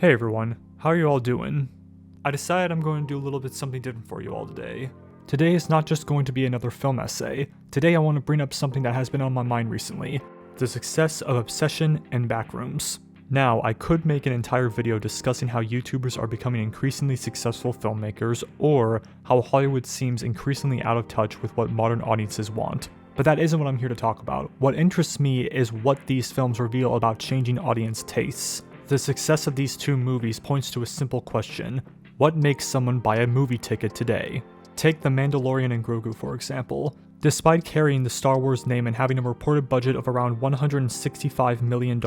Hey everyone, how are you all doing? I decided I'm going to do a little bit something different for you all today. Today is not just going to be another film essay. Today I want to bring up something that has been on my mind recently, the success of Obsession and Backrooms. Now, I could make an entire video discussing how YouTubers are becoming increasingly successful filmmakers, or how Hollywood seems increasingly out of touch with what modern audiences want. But that isn't what I'm here to talk about. What interests me is what these films reveal about changing audience tastes. The success of these two movies points to a simple question: what makes someone buy a movie ticket today? Take The Mandalorian and Grogu for example. Despite carrying the Star Wars name and having a reported budget of around $165 million,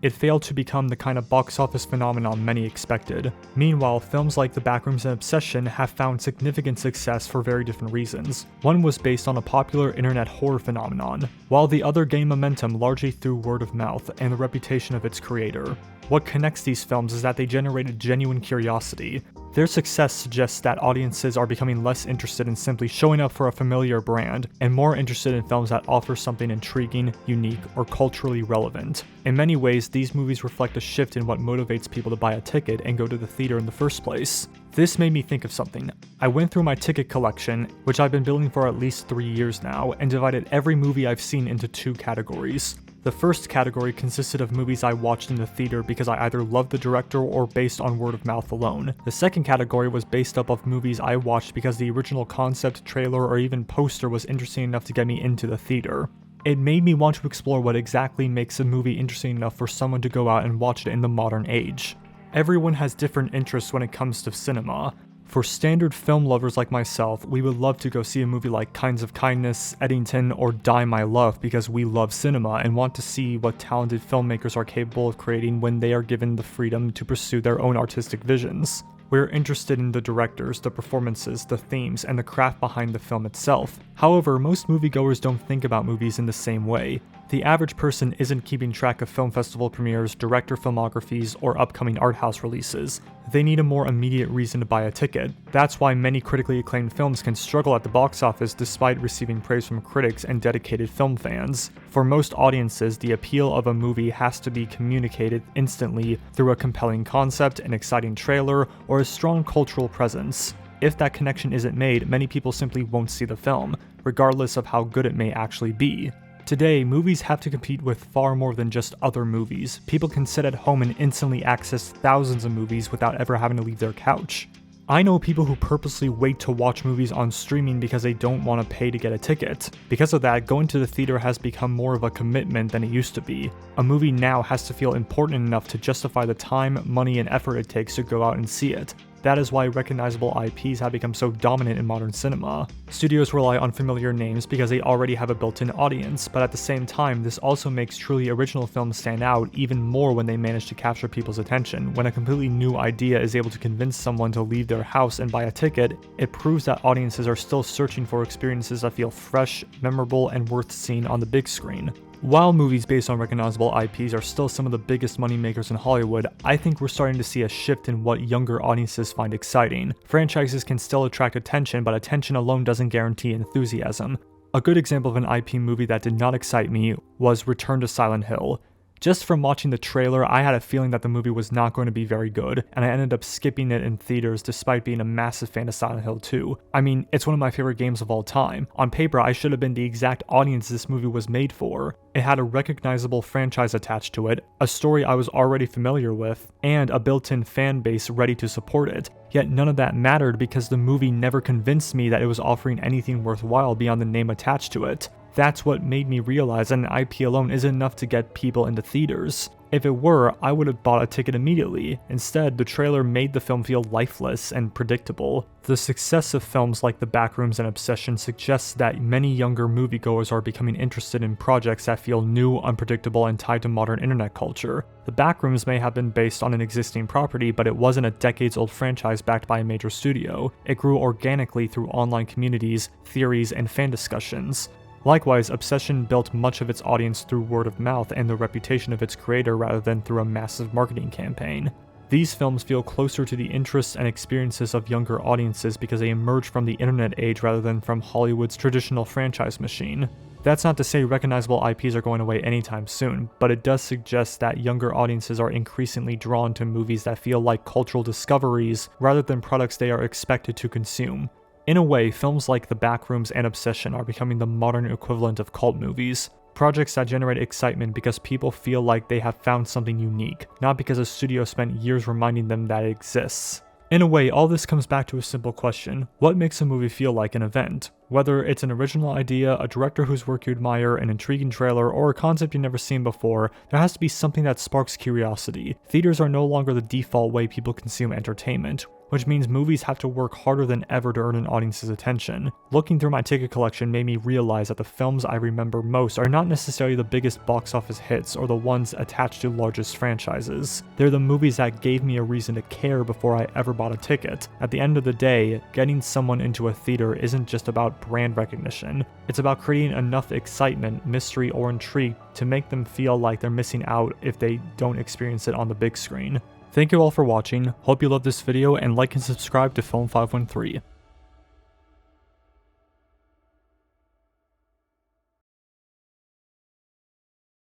it failed to become the kind of box office phenomenon many expected. Meanwhile, films like The Backrooms and Obsession have found significant success for very different reasons. One was based on a popular internet horror phenomenon, while the other gained momentum largely through word of mouth and the reputation of its creator. What connects these films is that they generated genuine curiosity. Their success suggests that audiences are becoming less interested in simply showing up for a familiar brand, and more interested in films that offer something intriguing, unique, or culturally relevant. In many ways, these movies reflect a shift in what motivates people to buy a ticket and go to the theater in the first place. This made me think of something. I went through my ticket collection, which I've been building for at least 3 years now, and divided every movie I've seen into two categories. The first category consisted of movies I watched in the theater because I either loved the director or based on word of mouth alone. The second category was based up of movies I watched because the original concept, trailer, or even poster was interesting enough to get me into the theater. It made me want to explore what exactly makes a movie interesting enough for someone to go out and watch it in the modern age. Everyone has different interests when it comes to cinema. For standard film lovers like myself, we would love to go see a movie like Kinds of Kindness, Eddington, or Die My Love because we love cinema and want to see what talented filmmakers are capable of creating when they are given the freedom to pursue their own artistic visions. We're interested in the directors, the performances, the themes, and the craft behind the film itself. However, most moviegoers don't think about movies in the same way. The average person isn't keeping track of film festival premieres, director filmographies, or upcoming art house releases. They need a more immediate reason to buy a ticket. That's why many critically acclaimed films can struggle at the box office despite receiving praise from critics and dedicated film fans. For most audiences, the appeal of a movie has to be communicated instantly through a compelling concept, an exciting trailer, or a strong cultural presence. If that connection isn't made, many people simply won't see the film, regardless of how good it may actually be. Today, movies have to compete with far more than just other movies. People can sit at home and instantly access thousands of movies without ever having to leave their couch. I know people who purposely wait to watch movies on streaming because they don't want to pay to get a ticket. Because of that, going to the theater has become more of a commitment than it used to be. A movie now has to feel important enough to justify the time, money, and effort it takes to go out and see it. That is why recognizable IPs have become so dominant in modern cinema. Studios rely on familiar names because they already have a built-in audience, but at the same time, this also makes truly original films stand out even more when they manage to capture people's attention. When a completely new idea is able to convince someone to leave their house and buy a ticket, it proves that audiences are still searching for experiences that feel fresh, memorable, and worth seeing on the big screen. While movies based on recognizable IPs are still some of the biggest moneymakers in Hollywood, I think we're starting to see a shift in what younger audiences find exciting. Franchises can still attract attention, but attention alone doesn't guarantee enthusiasm. A good example of an IP movie that did not excite me was Return to Silent Hill. Just from watching the trailer, I had a feeling that the movie was not going to be very good, and I ended up skipping it in theaters despite being a massive fan of Silent Hill 2. I mean, it's one of my favorite games of all time. On paper, I should have been the exact audience this movie was made for. It had a recognizable franchise attached to it, a story I was already familiar with, and a built-in fan base ready to support it. Yet none of that mattered because the movie never convinced me that it was offering anything worthwhile beyond the name attached to it. That's what made me realize that an IP alone isn't enough to get people into theaters. If it were, I would have bought a ticket immediately. Instead, the trailer made the film feel lifeless and predictable. The success of films like The Backrooms and Obsession suggests that many younger moviegoers are becoming interested in projects that feel new, unpredictable, and tied to modern internet culture. The Backrooms may have been based on an existing property, but it wasn't a decades-old franchise backed by a major studio. It grew organically through online communities, theories, and fan discussions. Likewise, Obsession built much of its audience through word of mouth and the reputation of its creator rather than through a massive marketing campaign. These films feel closer to the interests and experiences of younger audiences because they emerge from the internet age rather than from Hollywood's traditional franchise machine. That's not to say recognizable IPs are going away anytime soon, but it does suggest that younger audiences are increasingly drawn to movies that feel like cultural discoveries rather than products they are expected to consume. In a way, films like The Backrooms and Obsession are becoming the modern equivalent of cult movies. Projects that generate excitement because people feel like they have found something unique, not because a studio spent years reminding them that it exists. In a way, all this comes back to a simple question: what makes a movie feel like an event? Whether it's an original idea, a director whose work you admire, an intriguing trailer, or a concept you've never seen before, there has to be something that sparks curiosity. Theaters are no longer the default way people consume entertainment, which means movies have to work harder than ever to earn an audience's attention. Looking through my ticket collection made me realize that the films I remember most are not necessarily the biggest box office hits or the ones attached to largest franchises. They're the movies that gave me a reason to care before I ever bought a ticket. At the end of the day, getting someone into a theater isn't just about brand recognition. It's about creating enough excitement, mystery, or intrigue to make them feel like they're missing out if they don't experience it on the big screen. Thank you all for watching, hope you loved this video, and like and subscribe to Film 513.